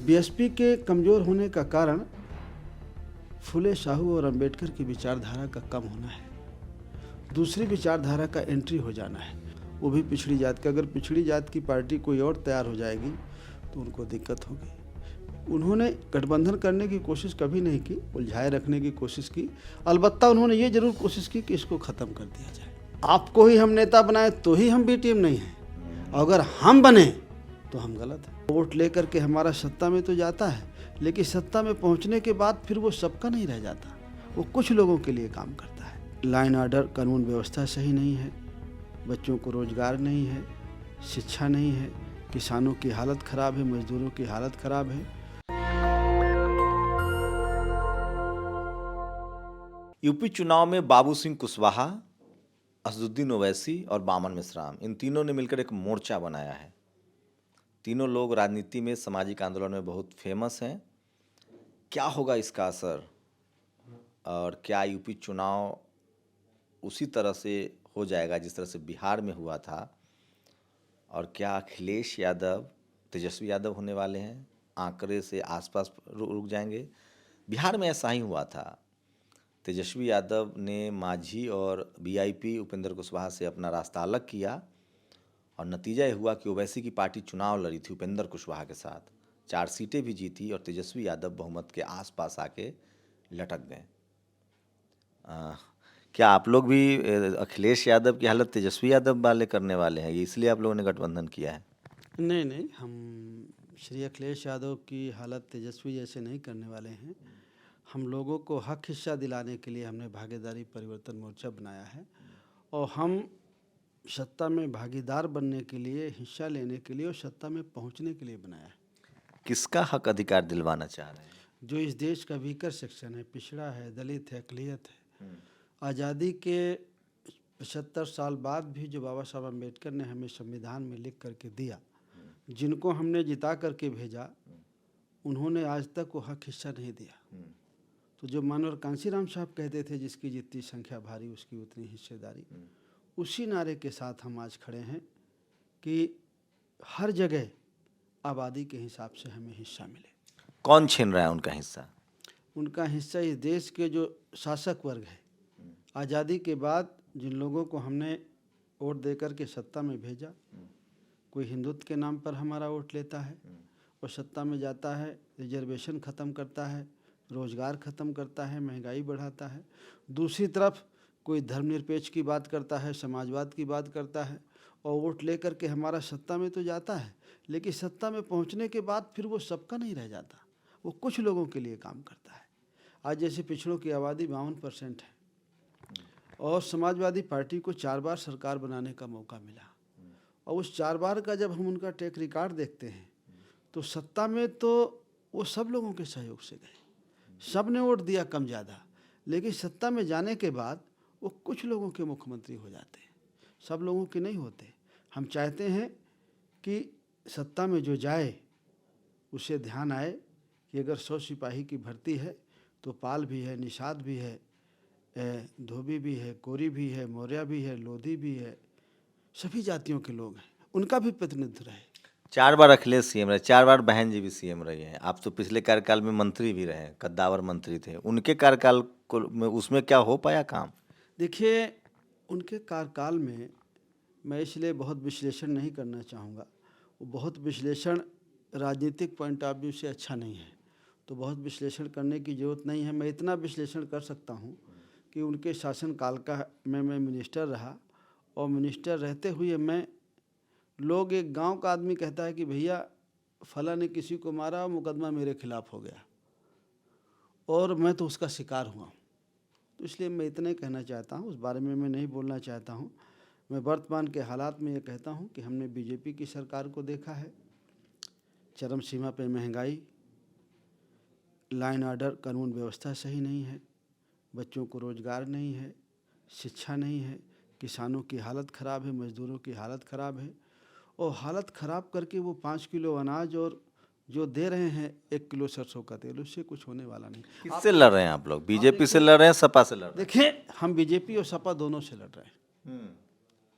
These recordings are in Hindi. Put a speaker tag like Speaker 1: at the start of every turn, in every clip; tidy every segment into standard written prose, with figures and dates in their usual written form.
Speaker 1: बीएसपी के कमज़ोर होने का कारण फुले साहू और अंबेडकर की विचारधारा का कम होना है। दूसरी विचारधारा का एंट्री हो जाना है, वो भी पिछड़ी जात का। अगर पिछड़ी जात की पार्टी कोई और तैयार हो जाएगी तो उनको दिक्कत होगी। उन्होंने गठबंधन करने की कोशिश कभी नहीं की, उलझाए रखने की कोशिश की। अलबत्ता उन्होंने ये जरूर कोशिश की कि इसको ख़त्म कर दिया जाए। आपको ही हम नेता बनाए तो ही हम बी टीम नहीं हैं, अगर हम बने तो हम गलत हैं। वोट लेकर के हमारा सत्ता में तो जाता है, लेकिन सत्ता में पहुंचने के बाद फिर वो सबका नहीं रह जाता, वो कुछ लोगों के लिए काम करता है। लाइन ऑर्डर कानून व्यवस्था सही नहीं है, बच्चों को रोजगार नहीं है, शिक्षा नहीं है, किसानों की हालत ख़राब है, मजदूरों की हालत ख़राब है।
Speaker 2: यूपी चुनाव में बाबू सिंह कुशवाहा, असदुद्दीन ओवैसी और बामन मिश्राम, इन तीनों ने मिलकर एक मोर्चा बनाया है। तीनों लोग राजनीति में, सामाजिक आंदोलन में बहुत फेमस हैं। क्या होगा इसका असर, और क्या यूपी चुनाव उसी तरह से हो जाएगा जिस तरह से बिहार में हुआ था, और क्या अखिलेश यादव तेजस्वी यादव होने वाले हैं, आंकड़े से आसपास रुक जाएंगे? बिहार में ऐसा ही हुआ था। तेजस्वी यादव ने मांझी और वीआईपी उपेंद्र कुशवाहा से अपना रास्ता अलग किया, और नतीजा ये हुआ कि ओवैसी की पार्टी चुनाव लड़ी थी उपेंद्र कुशवाहा के साथ, 4 सीटें भी जीती, और तेजस्वी यादव बहुमत के आसपास आके लटक गए। क्या आप लोग भी अखिलेश यादव की हालत तेजस्वी यादव वाले करने वाले हैं, ये इसलिए आप लोगों ने गठबंधन किया है?
Speaker 1: नहीं, हम श्री अखिलेश यादव की हालत तेजस्वी जैसे नहीं करने वाले हैं। हम लोगों को हक हिस्सा दिलाने के लिए हमने भागीदारी परिवर्तन मोर्चा बनाया है, और हम सत्ता में भागीदार बनने के लिए, हिस्सा लेने के लिए और सत्ता में पहुंचने के लिए बनाया है।
Speaker 2: किसका हक अधिकार दिलवाना चाह रहे हैं?
Speaker 1: जो इस देश का वीकर सेक्शन है, पिछड़ा है, दलित है, अक़लियत है। आज़ादी के 75 साल बाद भी जो बाबा साहब अम्बेडकर ने हमें संविधान में लिख करके दिया, जिनको हमने जिता करके भेजा, उन्होंने आज तक वो हक हिस्सा नहीं दिया। तो जो मानवर कांशीराम साहब कहते थे, जिसकी जितनी संख्या भारी उसकी उतनी हिस्सेदारी, उसी नारे के साथ हम आज खड़े हैं कि हर जगह आबादी के हिसाब से हमें हिस्सा मिले।
Speaker 2: कौन छीन रहा है उनका हिस्सा?
Speaker 1: उनका हिस्सा इस देश के जो शासक वर्ग है, आज़ादी के बाद जिन लोगों को हमने वोट देकर के सत्ता में भेजा, कोई हिंदुत्व के नाम पर हमारा वोट लेता है और सत्ता में जाता है, रिजर्वेशन ख़त्म करता है, रोज़गार ख़त्म करता है, महंगाई बढ़ाता है। दूसरी तरफ कोई धर्मनिरपेक्ष की बात करता है, समाजवाद की बात करता है, और वोट लेकर के हमारा सत्ता में तो जाता है, लेकिन सत्ता में पहुंचने के बाद फिर वो सबका नहीं रह जाता, वो कुछ लोगों के लिए काम करता है। आज जैसे पिछड़ों की आबादी 52% है, और समाजवादी पार्टी को 4 बार सरकार बनाने का मौका मिला, और उस 4 बार का जब हम उनका ट्रैक रिकॉर्ड देखते हैं तो सत्ता में तो वो सब लोगों के सहयोग से गए, सब ने वोट दिया कम ज़्यादा, लेकिन सत्ता में जाने के बाद वो कुछ लोगों के मुख्यमंत्री हो जाते हैं, सब लोगों के नहीं होते। हम चाहते हैं कि सत्ता में जो जाए उसे ध्यान आए कि अगर 100 सिपाही की भर्ती है तो पाल भी है, निषाद भी है, धोबी भी है, कोरी भी है, मौर्य भी है, लोधी भी है, सभी जातियों के लोग हैं, उनका भी प्रतिनिधित्व रहे।
Speaker 2: 4 बार अखिलेश सीएम रहे, 4 बार बहन जी भी सीएम रही हैं। आप तो पिछले कार्यकाल में मंत्री भी रहे, कद्दावर मंत्री थे। उनके कार्यकाल को में उसमें क्या हो पाया काम?
Speaker 1: देखिए, उनके कार्यकाल में मैं इसलिए बहुत विश्लेषण नहीं करना चाहूँगा, वो बहुत विश्लेषण राजनीतिक पॉइंट ऑफ व्यू से अच्छा नहीं है, तो बहुत विश्लेषण करने की ज़रूरत नहीं है। मैं इतना विश्लेषण कर सकता हूँ कि उनके शासनकाल का मैं मिनिस्टर रहा, और मिनिस्टर रहते हुए मैं, लोग, एक गांव का आदमी कहता है कि भैया फला ने किसी को मारा, मुकदमा मेरे खिलाफ हो गया, और मैं तो उसका शिकार हुआ हूँ। तो इसलिए मैं इतना ही कहना चाहता हूँ, उस बारे में मैं नहीं बोलना चाहता हूँ। मैं वर्तमान के हालात में ये कहता हूँ कि हमने बीजेपी की सरकार को देखा है, चरम सीमा पे महंगाई, लाइन ऑर्डर कानून व्यवस्था सही नहीं है, बच्चों को रोज़गार नहीं है, शिक्षा नहीं है, किसानों की हालत ख़राब है, मजदूरों की हालत ख़राब है, और हालत ख़राब करके वो 5 किलो अनाज और जो दे रहे हैं 1 किलो सरसों का तेल, उससे कुछ होने वाला नहीं।
Speaker 2: किससे लड़ रहे हैं आप लोग? बीजेपी से लड़ रहे हैं, सपा से लड़ रहे हैं?
Speaker 1: देखिए, हम बीजेपी और सपा दोनों से लड़ रहे हैं,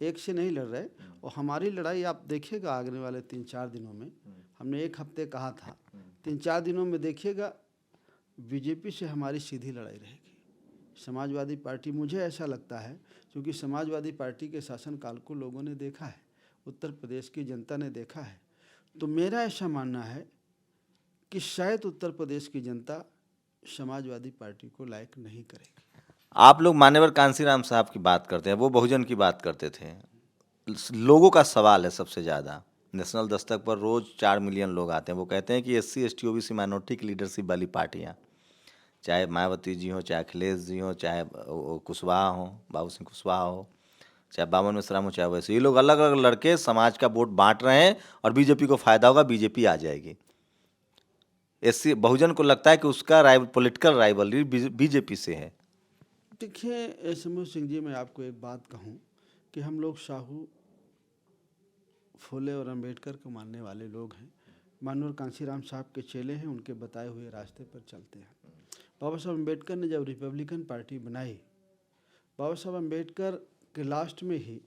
Speaker 1: एक से नहीं लड़ रहे। और हमारी लड़ाई आप देखिएगा आने वाले 3-4 दिनों में। हमने एक हफ्ते कहा था 3-4 दिनों में देखिएगा बीजेपी से हमारी सीधी लड़ाई रहेगी। समाजवादी पार्टी, मुझे ऐसा लगता है क्योंकि समाजवादी पार्टी के शासनकाल को लोगों ने देखा है, उत्तर प्रदेश की जनता ने देखा है, तो मेरा ऐसा मानना है कि शायद उत्तर प्रदेश की जनता समाजवादी पार्टी को लायक नहीं करेगी।
Speaker 2: आप लोग मान्यवर कांसीराम साहब की बात करते हैं, वो बहुजन की बात करते थे। लोगों का सवाल है सबसे ज़्यादा, नेशनल दस्तक पर रोज़ 4 मिलियन लोग आते हैं, वो कहते हैं कि SC ST OBC माइनॉरिटी की लीडरशिप वाली पार्टियाँ, चाहे मायावती जी हों, चाहे अखिलेश जी हों, चाहे कुशवाहा हों, बाबू सिंह कुशवाहा हो, चाहे बामन मिश्राम हो, चाहे वैसे, ये लोग अलग अलग लड़के समाज का वोट बांट रहे हैं और बीजेपी को फायदा होगा, बीजेपी आ जाएगी। SC बहुजन को लगता है कि उसका पॉलिटिकल राइवलरी बीजेपी से है।
Speaker 1: देखिए समूह सिंह जी, मैं आपको एक बात कहूँ कि हम लोग साहू, फुले और अंबेडकर को मानने वाले लोग हैं। माननीय कांसीराम साहब के चेले हैं, उनके बताए हुए रास्ते पर चलते हैं। बाबा साहब अम्बेडकर ने जब रिपब्लिकन पार्टी बनाई, बाबा साहब अम्बेडकर के लास्ट में ही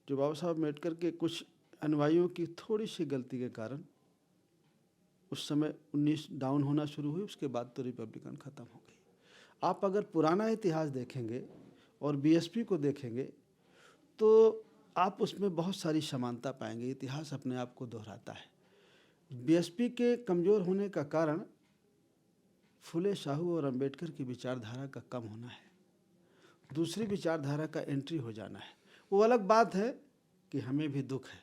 Speaker 1: जो बाबा साहब अम्बेडकर के कुछ अनुयायियों की थोड़ी सी गलती के कारण उस समय 19 डाउन होना शुरू हुई, उसके बाद तो रिपब्लिकन ख़त्म हो गई। आप अगर पुराना इतिहास देखेंगे और BSP को देखेंगे तो आप उसमें बहुत सारी समानता पाएंगे। इतिहास अपने आप को दोहराता है। BSP के कमज़ोर होने का कारण फुले, साहू और अंबेडकर की विचारधारा का कम होना है, दूसरी विचारधारा का एंट्री हो जाना है। वो अलग बात है कि हमें भी दुख है,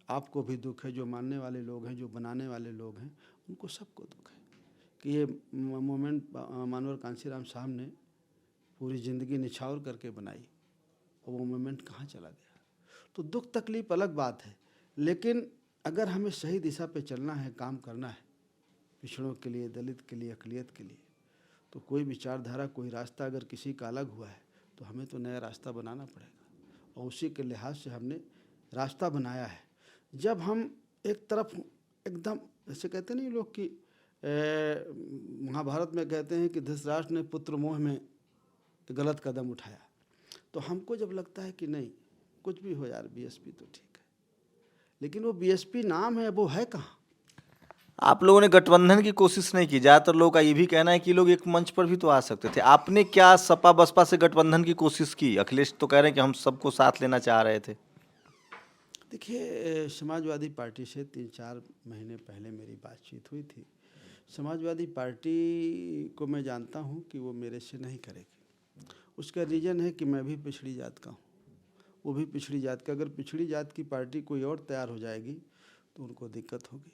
Speaker 1: आपको भी दुख है, जो मानने वाले लोग हैं, जो बनाने वाले लोग हैं, उनको सबको दुख है कि ये मूवमेंट मानवर कांसीराम साहब ने पूरी ज़िंदगी निछावर करके बनाई और वो मूवमेंट कहाँ चला गया। तो दुख तकलीफ अलग बात है, लेकिन अगर हमें सही दिशा पे चलना है, काम करना है पिछड़ों के लिए, दलित के लिए, अक़लियत के लिए, तो कोई विचारधारा, कोई रास्ता अगर किसी का अलग हुआ है तो हमें तो नया रास्ता बनाना पड़ेगा और उसी के लिहाज से हमने रास्ता बनाया है। जब हम एक तरफ एकदम, जैसे कहते नहीं लोग कि महाभारत में कहते हैं कि धृतराष्ट्र ने पुत्र मोह में गलत कदम उठाया, तो हमको जब लगता है कि नहीं कुछ भी हो यार, BSP तो ठीक है, लेकिन वो BSP नाम है, वो है कहाँ।
Speaker 2: आप लोगों ने गठबंधन की कोशिश नहीं की। ज़्यादातर लोगों का ये भी कहना है कि लोग एक मंच पर भी तो आ सकते थे। आपने क्या सपा बसपा से गठबंधन की कोशिश की? अखिलेश तो कह रहे हैं कि हम सबको साथ लेना चाह रहे थे।
Speaker 1: देखिए समाजवादी पार्टी से 3-4 महीने पहले मेरी बातचीत हुई थी। समाजवादी पार्टी को मैं जानता हूँ कि वो मेरे से नहीं करेगी। उसका रीज़न है कि मैं भी पिछड़ी जात का हूँ, वो भी पिछड़ी जात का। अगर पिछड़ी जात की पार्टी कोई और तैयार हो जाएगी तो उनको दिक्कत होगी।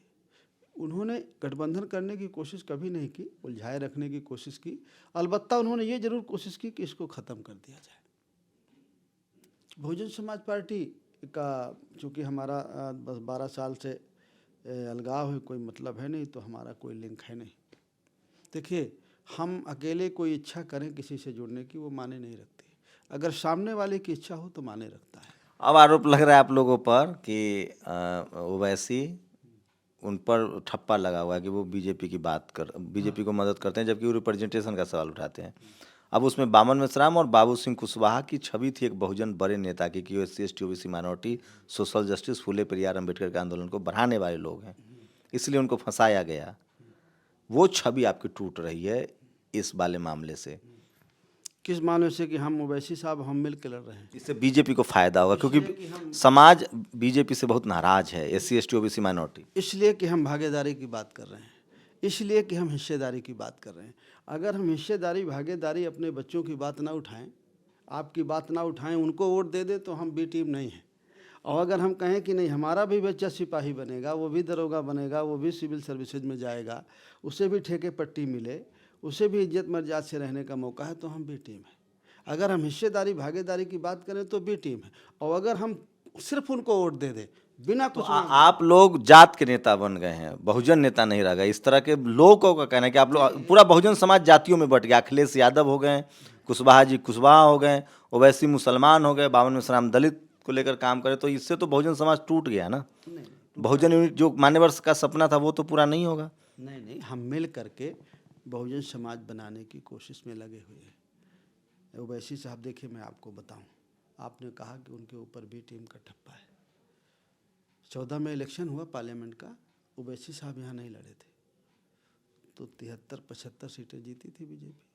Speaker 1: उन्होंने गठबंधन करने की कोशिश कभी नहीं की, उलझाए रखने की कोशिश की। अलबत्ता उन्होंने ये जरूर कोशिश की कि इसको ख़त्म कर दिया जाए। बहुजन समाज पार्टी का चूँकि हमारा 12 साल से अलगाव है, कोई मतलब है नहीं, तो हमारा कोई लिंक है नहीं। देखिए हम अकेले कोई इच्छा करें किसी से जुड़ने की, वो माने नहीं रखती। अगर सामने वाले की इच्छा हो तो माने रखता है।
Speaker 2: अब आरोप लग रहा है आप लोगों पर कि ओवैसी, उन पर ठप्पा लगा हुआ है कि वो बीजेपी को मदद करते हैं, जबकि वो रिप्रेजेंटेशन का सवाल उठाते हैं। अब उसमें बामन मिश्राम और बाबू सिंह कुशवाहा की छवि थी एक बहुजन बड़े नेता की, कि वो SC ST OBC minority, social justice, Phule Periyar Ambedkar के आंदोलन को बढ़ाने वाले लोग हैं, इसलिए उनको फंसाया गया। वो छवि आपकी टूट रही है इस वाले मामले से।
Speaker 1: किस मामले से? कि हम ओवैसी साहब हम मिल के लड़ रहे हैं।
Speaker 2: इससे बीजेपी को फायदा होगा,
Speaker 1: इसलिए कि
Speaker 2: क्योंकि समाज बीजेपी से बहुत नाराज है, SC ST OBC माइनॉरिटी।
Speaker 1: इसलिए कि हम भागीदारी की बात कर रहे हैं, इसलिए कि हम हिस्सेदारी की बात कर रहे हैं। अगर हम हिस्सेदारी, भागीदारी, अपने बच्चों की बात ना उठाएं, आपकी बात ना उठाएं, उनको वोट दे दे तो हम B टीम नहीं हैं। और अगर हम कहें कि नहीं हमारा भी बच्चा सिपाही बनेगा, वो भी दरोगा बनेगा, वो भी सिविल सर्विसेज में जाएगा, उसे भी ठेके पट्टी मिले, उसे भी इज्जत मर्यादा से रहने का मौका है, तो हम B टीम है। अगर हम हिस्सेदारी, भागीदारी की बात करें तो B टीम है। और अगर हम सिर्फ उनको वोट दे दें बिना
Speaker 2: तो
Speaker 1: कुछ
Speaker 2: आप लोग जात के नेता बन गए हैं, बहुजन नेता नहीं रह गए। इस तरह के लोगों का कहना है कि आप लोग, पूरा बहुजन समाज जातियों में बट गया। अखिलेश यादव हो गए, कुशवाहा जी कुशवाहा हो गए, ओवैसी मुसलमान हो गए, बामन मिश्राम दलित को लेकर काम करे, तो इससे तो बहुजन समाज टूट गया ना।
Speaker 1: नहीं,
Speaker 2: बहुजन यूनिट जो मान्यवर का सपना था वो तो पूरा नहीं होगा।
Speaker 1: नहीं नहीं, हम मिल करके बहुजन समाज बनाने की कोशिश में लगे हुए हैं। ओवैसी साहब, देखिए मैं आपको बताऊं, आपने कहा कि उनके ऊपर B टीम का ठप्पा है। 14 में इलेक्शन हुआ पार्लियामेंट का, ओवैसी साहब यहाँ नहीं लड़े थे। तो 73-75 सीटें जीती थी बीजेपी।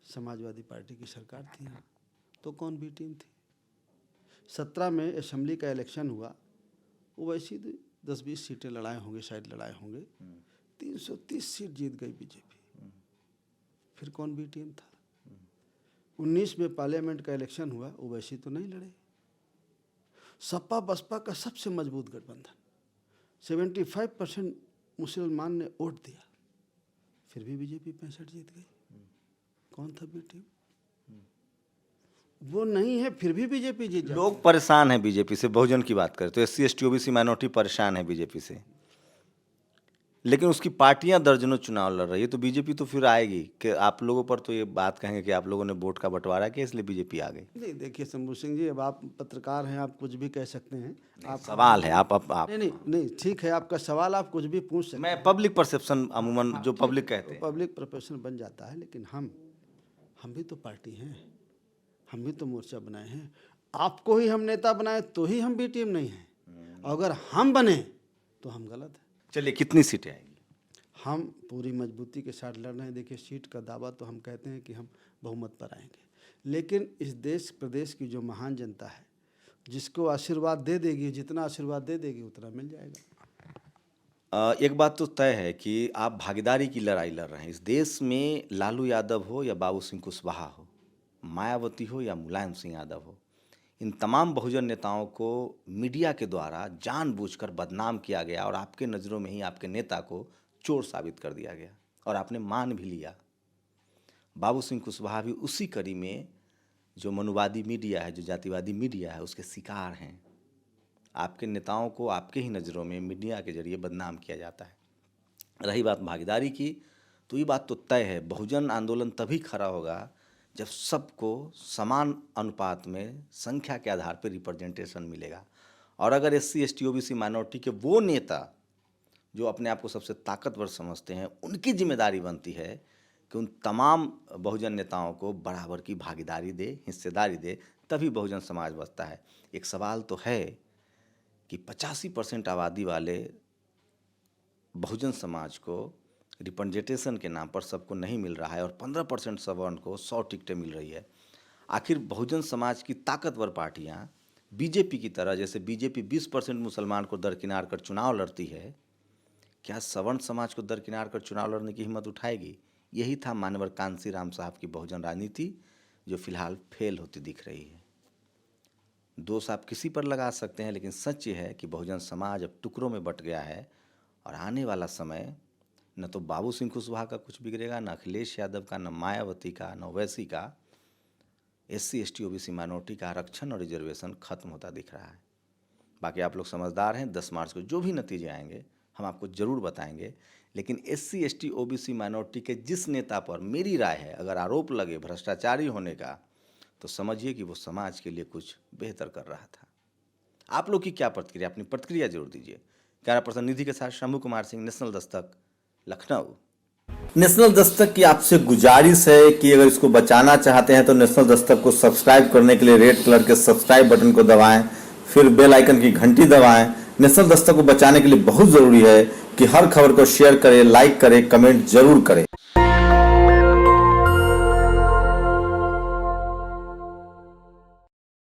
Speaker 1: समाजवादी पार्टी की सरकार थी यहाँ, तो कौन बी टीम थी। 17 में असेंबली का इलेक्शन हुआ, वो वैसी 10-20 सीटें लड़ाए होंगे, शायद लड़ाए होंगे, 330 सीट जीत गई बीजेपी। फिर कौन बी टीम था। 19 में पार्लियामेंट का इलेक्शन हुआ, वो वैसी तो नहीं लड़े। सपा बसपा का सबसे मजबूत गठबंधन, 75% मुसलमान ने वोट दिया, फिर भी बीजेपी 65 जीत गई। कौन था बी टीम। वो नहीं है, फिर भी बीजेपी जीत जाती
Speaker 2: लोग परेशान हैं बीजेपी से। बहुजन की बात करें तो SC ST OBC माइनॉरिटी परेशान है बीजेपी से, लेकिन उसकी पार्टियां दर्जनों चुनाव लड़ रही है, तो बीजेपी तो फिर आएगी। कि आप लोगों पर तो ये बात कहेंगे कि आप लोगों ने वोट का बंटवारा किया इसलिए बीजेपी आ गई।
Speaker 1: नहीं, देखिए शंभू सिंह जी, अब आप पत्रकार हैं, आप कुछ भी कह सकते हैं। आप
Speaker 2: सवाल है, आप
Speaker 1: नहीं, ठीक है, आपका सवाल, आप कुछ भी पूछ सकते हैं।
Speaker 2: मैं पब्लिक परसेप्शन अमूमन जो पब्लिक कहते हैं,
Speaker 1: पब्लिक प्रोफेशन बन जाता है, लेकिन हम भी तो पार्टी हैं, हम भी तो मोर्चा बनाए हैं। आपको ही हम नेता बनाए तो ही हम बी टीम नहीं हैं। अगर हम बने तो हम गलत हैं।
Speaker 2: चलिए कितनी सीटें आएंगी।
Speaker 1: हम पूरी मजबूती के साथ लड़ रहे हैं। देखिए, सीट का दावा तो हम कहते हैं कि हम बहुमत पर आएंगे, लेकिन इस देश प्रदेश की जो महान जनता है, जिसको आशीर्वाद दे देगी, जितना आशीर्वाद दे देगी उतना मिल जाएगा।
Speaker 2: एक बात तो तय है कि आप भागीदारी की लड़ाई लड़ रहे हैं। इस देश में लालू यादव हो या बाबू सिंह कुशवाहा हो, मायावती हो या मुलायम सिंह यादव हो, इन तमाम बहुजन नेताओं को मीडिया के द्वारा जानबूझकर बदनाम किया गया और आपके नज़रों में ही आपके नेता को चोर साबित कर दिया गया और आपने मान भी लिया। बाबू सिंह कुशवाहा भी उसी कड़ी में, जो मनुवादी मीडिया है, जो जातिवादी मीडिया है, उसके शिकार हैं। आपके नेताओं को आपके ही नज़रों में मीडिया के जरिए बदनाम किया जाता है। रही बात भागीदारी की, तो ये बात तो तय है, बहुजन आंदोलन तभी खड़ा होगा जब सबको समान अनुपात में संख्या के आधार पर रिप्रेजेंटेशन मिलेगा। और अगर SC ST OBC माइनॉरिटी के वो नेता जो अपने आप को सबसे ताकतवर समझते हैं, उनकी जिम्मेदारी बनती है कि उन तमाम बहुजन नेताओं को बराबर की भागीदारी दे, हिस्सेदारी दे, तभी बहुजन समाज बचता है। एक सवाल तो है कि 85% आबादी वाले बहुजन समाज को रिप्रेजेंटेशन के नाम पर सबको नहीं मिल रहा है और 15% सवर्ण को 100 टिकटें मिल रही है। आखिर बहुजन समाज की ताकतवर पार्टियां बीजेपी की तरह, जैसे बीजेपी 20% मुसलमान को दरकिनार कर चुनाव लड़ती है, क्या सवर्ण समाज को दरकिनार कर चुनाव लड़ने की हिम्मत उठाएगी? यही था मान्यवर कांसी राम साहब की बहुजन राजनीति, जो फिलहाल फेल होती दिख रही है। दोष आप किसी पर लगा सकते हैं, लेकिन सच ये है कि बहुजन समाज अब टुकड़ों में बट गया है और आने वाला समय न तो बाबू सिंह कुशवाहा का कुछ बिगड़ेगा, न अखिलेश यादव का, न मायावती का, न ओवैसी का। SC ST OBC माइनॉरिटी का आरक्षण और रिजर्वेशन खत्म होता दिख रहा है। बाकी आप लोग समझदार हैं, 10 मार्च को जो भी नतीजे आएंगे हम आपको ज़रूर बताएंगे। लेकिन SC ST OBC माइनॉरिटी के जिस नेता पर मेरी राय है, अगर आरोप लगे भ्रष्टाचारी होने का, तो समझिए कि वो समाज के लिए कुछ बेहतर कर रहा था। आप लोग की क्या प्रतिक्रिया, अपनी प्रतिक्रिया जरूर दीजिए। कैमरा पर्सन निधि के साथ शंभू कुमार सिंह, नेशनल दस्तक, लखनऊ। नेशनल दस्तक की आपसे गुजारिश है कि अगर इसको बचाना चाहते हैं तो नेशनल दस्तक को सब्सक्राइब करने के लिए रेड कलर के सब्सक्राइब बटन को दबाएं, फिर बेल आइकन की घंटी दबाएं। नेशनल दस्तक को बचाने के लिए बहुत जरूरी है कि हर खबर को शेयर करें, लाइक करें, कमेंट जरूर करें।